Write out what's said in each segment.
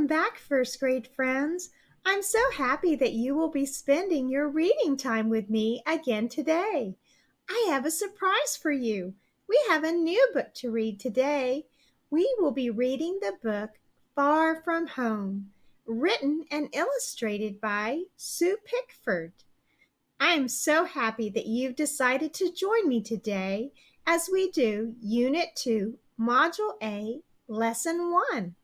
Welcome back, first grade friends. I'm so happy that you will be spending your reading time with me again today. I have a surprise for you. We have a new book to read today. We will be reading the book Far From Home, written and illustrated by Sue Pickford. I am so happy that you've decided to join me today as we do Unit 2, Module A, Lesson 1.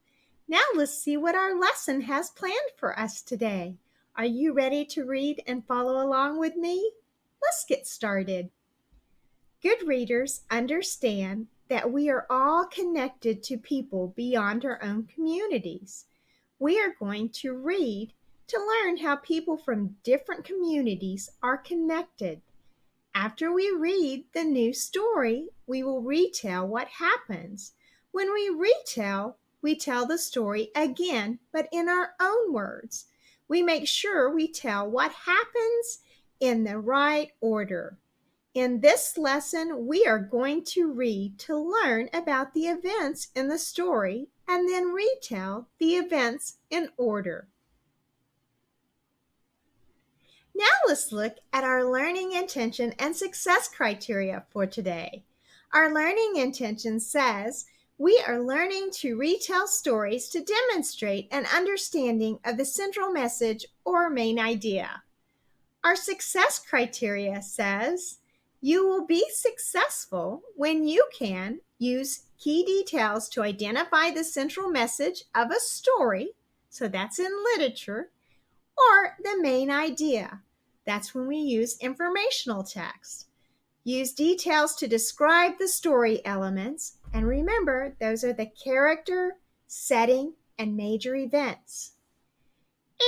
Now let's see what our lesson has planned for us today. Are you ready to read and follow along with me? Let's get started. Good readers understand that we are all connected to people beyond our own communities. We are going to read to learn how people from different communities are connected. After we read the new story, we will retell what happens. When we retell, we tell the story again, but in our own words. We make sure we tell what happens in the right order. In this lesson, we are going to read to learn about the events in the story and then retell the events in order. Now let's look at our learning intention and success criteria for today. Our learning intention says we are learning to retell stories to demonstrate an understanding of the central message or main idea. Our success criteria says you will be successful when you can use key details to identify the central message of a story, so that's in literature, or the main idea. That's when we use informational text. Use details to describe the story elements, and remember, those are the character, setting, and major events.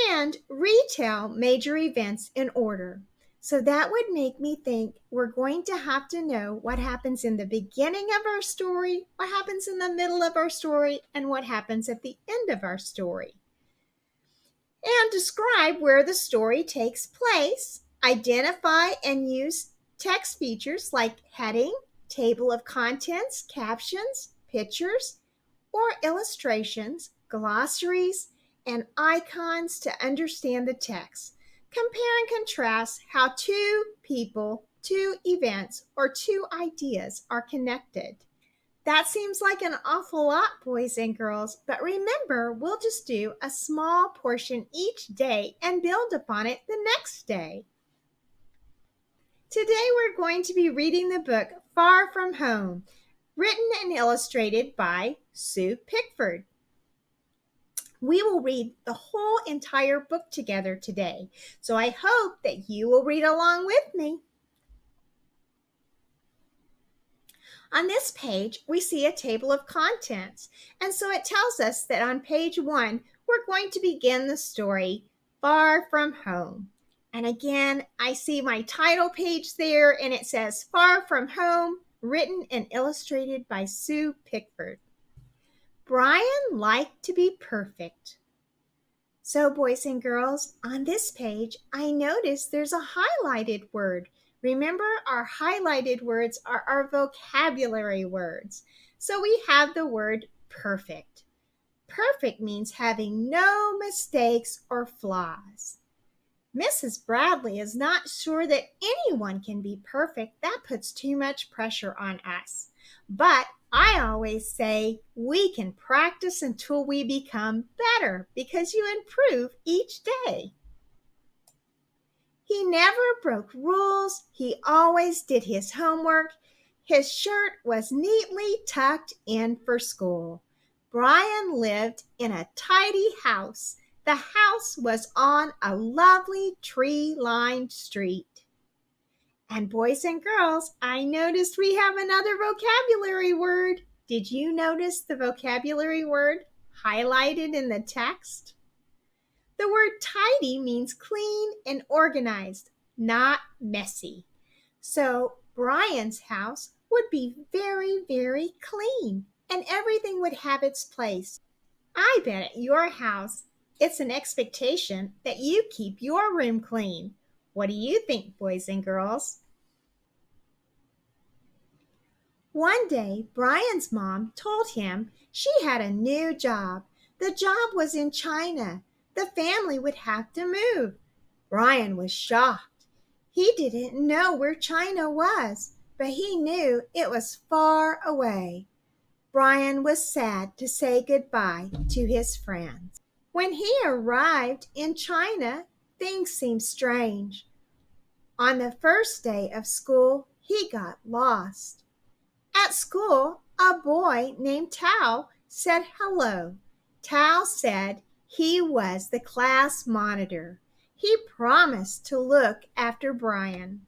And retell major events in order. So that would make me think we're going to have to know what happens in the beginning of our story, what happens in the middle of our story, and what happens at the end of our story. And describe where the story takes place. Identify and use text features like heading, table of contents, captions, pictures, or illustrations, glossaries, and icons to understand the text. Compare and contrast how two people, two events, or two ideas are connected. That seems like an awful lot, boys and girls, but remember, we'll just do a small portion each day and build upon it the next day. Today we're going to be reading the book Far From Home, written and illustrated by Sue Pickford. We will read the whole entire book together today, so I hope that you will read along with me. On this page, we see a table of contents, and so it tells us that on page 1, we're going to begin the story, Far From Home. And again, I see my title page there, and it says Far From Home, written and illustrated by Sue Pickford. Brian liked to be perfect. So, boys and girls, on this page, I noticed there's a highlighted word. Remember, our highlighted words are our vocabulary words. So we have the word perfect. Perfect means having no mistakes or flaws. Mrs. Bradley is not sure that anyone can be perfect. That puts too much pressure on us. But I always say we can practice until we become better because you improve each day. He never broke rules. He always did his homework. His shirt was neatly tucked in for school. Brian lived in a tidy house. The house was on a lovely tree-lined street. And boys and girls, I noticed we have another vocabulary word. Did you notice the vocabulary word highlighted in the text? The word tidy means clean and organized, not messy. So Brian's house would be very, very clean and everything would have its place. I bet at your house, it's an expectation that you keep your room clean. What do you think, boys and girls? One day, Brian's mom told him she had a new job. The job was in China. The family would have to move. Brian was shocked. He didn't know where China was, but he knew it was far away. Brian was sad to say goodbye to his friends. When he arrived in China, things seemed strange. On the first day of school, he got lost. At school, a boy named Tao said hello. Tao said he was the class monitor. He promised to look after Brian.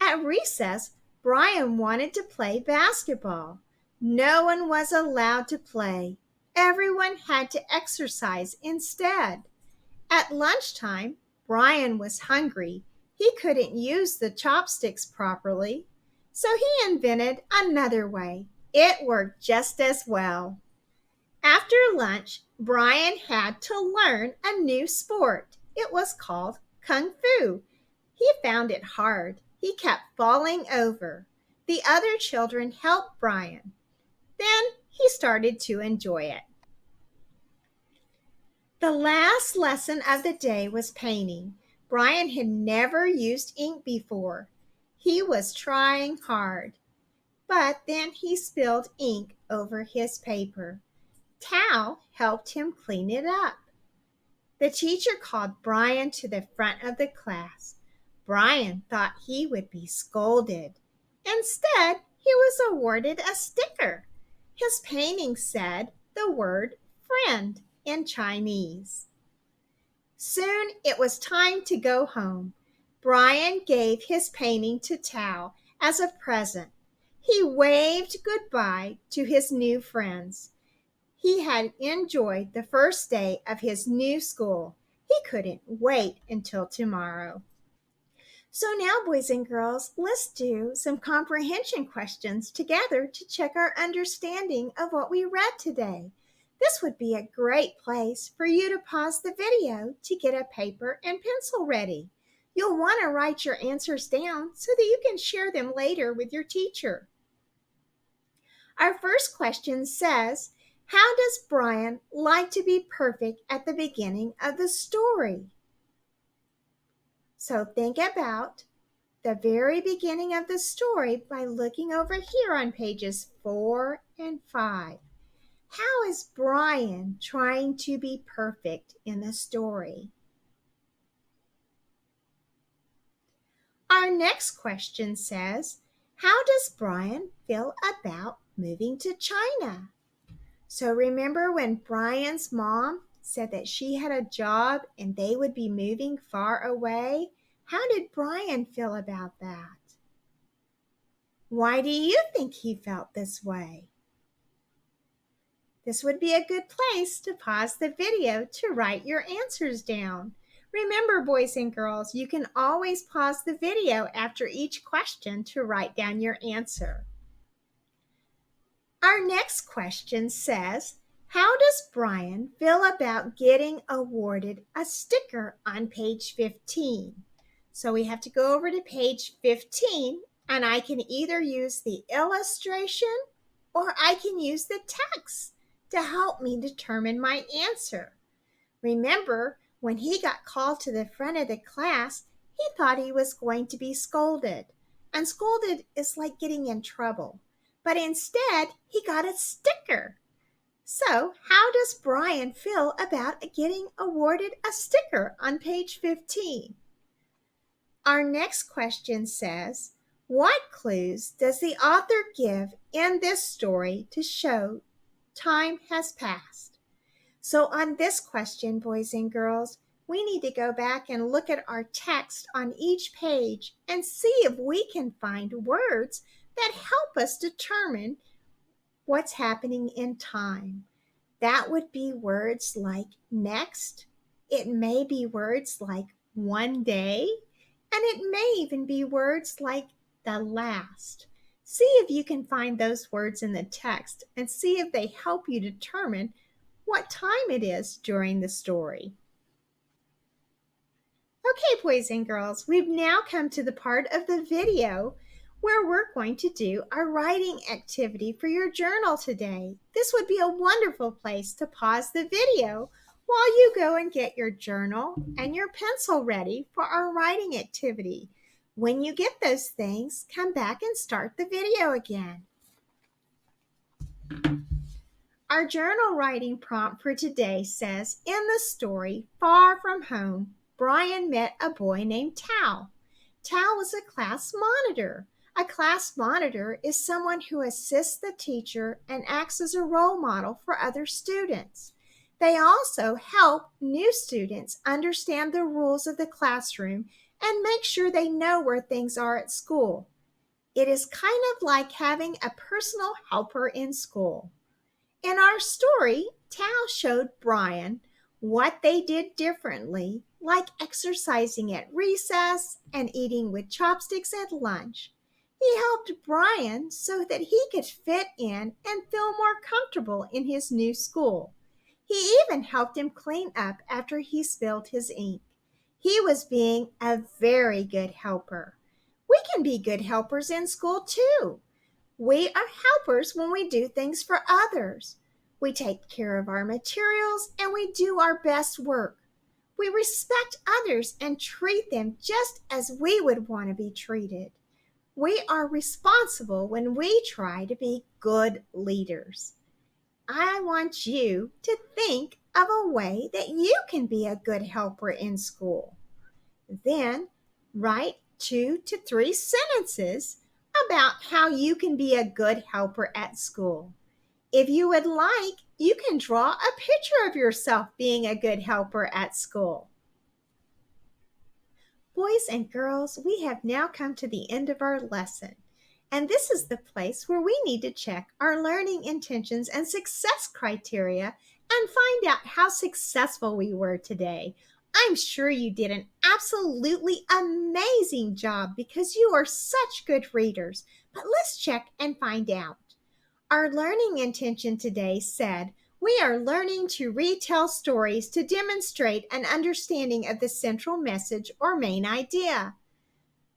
At recess, Brian wanted to play basketball. No one was allowed to play. Everyone had to exercise instead. At lunchtime, Brian was hungry. He couldn't use the chopsticks properly, so he invented another way. It worked just as well. After lunch, Brian had to learn a new sport. It was called Kung Fu. He found it hard. He kept falling over. The other children helped Brian. Then he started to enjoy it. The last lesson of the day was painting. Brian had never used ink before. He was trying hard, but then he spilled ink over his paper. Tao helped him clean it up. The teacher called Brian to the front of the class. Brian thought he would be scolded. Instead, he was awarded a sticker. His painting said the word friend in Chinese. Soon it was time to go home. Brian gave his painting to Tao as a present. He waved goodbye to his new friends. He had enjoyed the first day of his new school. He couldn't wait until tomorrow. So now, boys and girls, let's do some comprehension questions together to check our understanding of what we read today. This would be a great place for you to pause the video to get a paper and pencil ready. You'll want to write your answers down so that you can share them later with your teacher. Our first question says, how does Brian like to be perfect at the beginning of the story? So think about the very beginning of the story by looking over here on pages 4 and 5. How is Brian trying to be perfect in the story? Our next question says, how does Brian feel about moving to China? So remember when Brian's mom said that she had a job and they would be moving far away? How did Brian feel about that? Why do you think he felt this way? This would be a good place to pause the video to write your answers down. Remember, boys and girls, you can always pause the video after each question to write down your answer. Our next question says, how does Brian feel about getting awarded a sticker on page 15? So we have to go over to page 15, and I can either use the illustration or I can use the text to help me determine my answer. Remember, when he got called to the front of the class, he thought he was going to be scolded. And scolded is like getting in trouble. But instead, he got a sticker. So, how does Brian feel about getting awarded a sticker on page 15? Our next question says, what clues does the author give in this story to show time has passed? So on this question, boys and girls, we need to go back and look at our text on each page and see if we can find words that help us determine what's happening in time. That would be words like next. It may be words like one day, and it may even be words like the last. See if you can find those words in the text and see if they help you determine what time it is during the story. Okay, boys and girls, we've now come to the part of the video where we're going to do our writing activity for your journal today. This would be a wonderful place to pause the video while you go and get your journal and your pencil ready for our writing activity. When you get those things, come back and start the video again. Our journal writing prompt for today says, in the story, Far From Home, Brian met a boy named Tal. Tal was a class monitor. A class monitor is someone who assists the teacher and acts as a role model for other students. They also help new students understand the rules of the classroom and make sure they know where things are at school. It is kind of like having a personal helper in school. In our story, Tal showed Brian what they did differently, like exercising at recess and eating with chopsticks at lunch. He helped Brian so that he could fit in and feel more comfortable in his new school. He even helped him clean up after he spilled his ink. He was being a very good helper. We can be good helpers in school too. We are helpers when we do things for others. We take care of our materials and we do our best work. We respect others and treat them just as we would want to be treated. We are responsible when we try to be good leaders. I want you to think of a way that you can be a good helper in school. Then write 2 to 3 sentences about how you can be a good helper at school. If you would like, you can draw a picture of yourself being a good helper at school. Boys and girls, we have now come to the end of our lesson. And this is the place where we need to check our learning intentions and success criteria and find out how successful we were today. I'm sure you did an absolutely amazing job because you are such good readers. But let's check and find out. Our learning intention today said, we are learning to retell stories to demonstrate an understanding of the central message or main idea.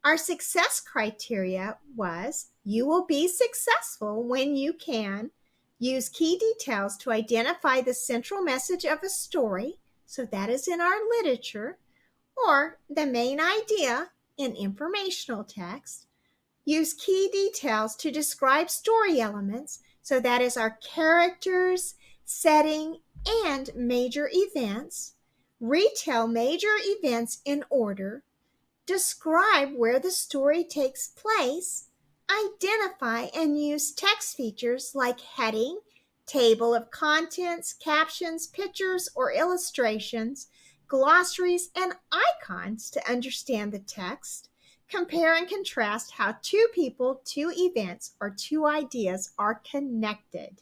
Our success criteria was, you will be successful when you can use key details to identify the central message of a story, so that is in our literature, or the main idea in informational text. Use key details to describe story elements, so that is our characters, setting, and major events. Retell major events in order. Describe where the story takes place. Identify and use text features like heading, table of contents, captions, pictures or illustrations, glossaries, and icons to understand the text. Compare and contrast how 2 people, 2 events, or 2 ideas are connected.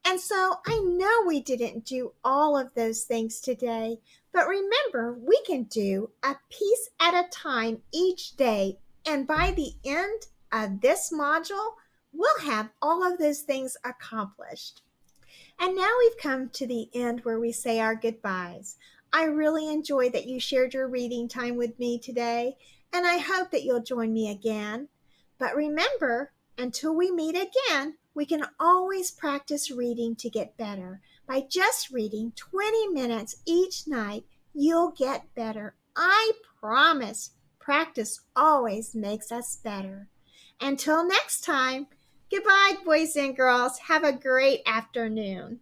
And so I know we didn't do all of those things today, but remember, we can do a piece at a time each day. And by the end of this module, we'll have all of those things accomplished. And now we've come to the end where we say our goodbyes. I really enjoyed that you shared your reading time with me today, and I hope that you'll join me again. But remember, until we meet again, we can always practice reading to get better. By just reading 20 minutes each night, you'll get better. I promise. Practice always makes us better. Until next time, goodbye, boys and girls. Have a great afternoon.